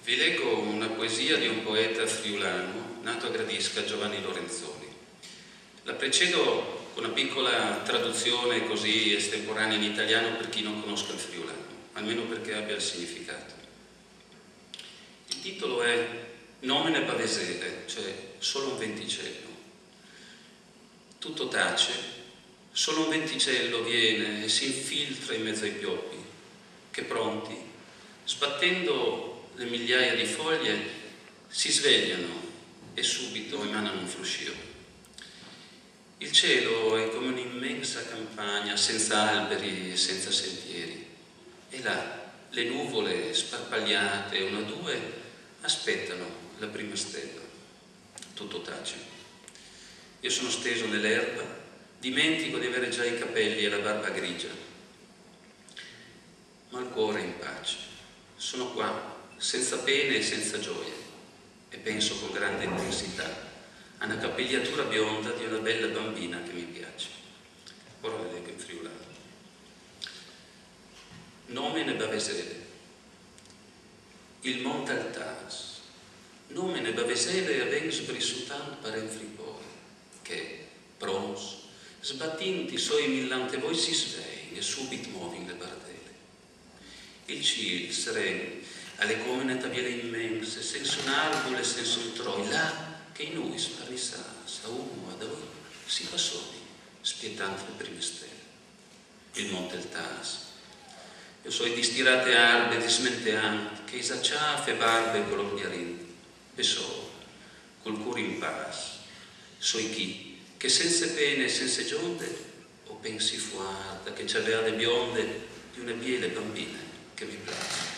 Vi leggo una poesia di un poeta friulano nato a Gradisca, Giovanni Lorenzoni. La precedo con una piccola traduzione così estemporanea in italiano per chi non conosca il friulano, almeno perché abbia il significato. Il titolo è Nomine Pavesere, cioè solo un venticello. Tutto tace, solo un venticello viene e si infiltra in mezzo ai pioppi, che pronti, sbattendo le migliaia di foglie, si svegliano e subito emanano un fruscio. Il cielo è come un'immensa campagna senza alberi e senza sentieri, e là le nuvole sparpagliate, una a due, aspettano la prima stella. Tutto tace. Io sono steso nell'erba, dimentico di avere già i capelli e la barba grigia, ma il cuore è in pace. Sono qua, senza pene e senza gioie, e penso con grande intensità a una capigliatura bionda di una bella bambina che mi piace. Ora le leggo in friulano. Nomine Bavesere. Il Montaltas. Nomine Bavesere aven sbrissutant parem fripore, che, prons, sbattinti soi millante voi si svein e subit movin le bardelle. Il cil seren alle comene tabiele immense, senza un arbole, senza un troi, là che in noi sparissas, a uno, ad voi, si passò, spietante le prime stelle. Il monte il Tas. Io so i distirate arbe dismenteanti, che isacciafe barbe color di arinti, besò, col cuore in paz, soi chi, che senza pene e senza gionde, o pensi fuarda, che c'aveva le bionde di una biele bambina che mi piace.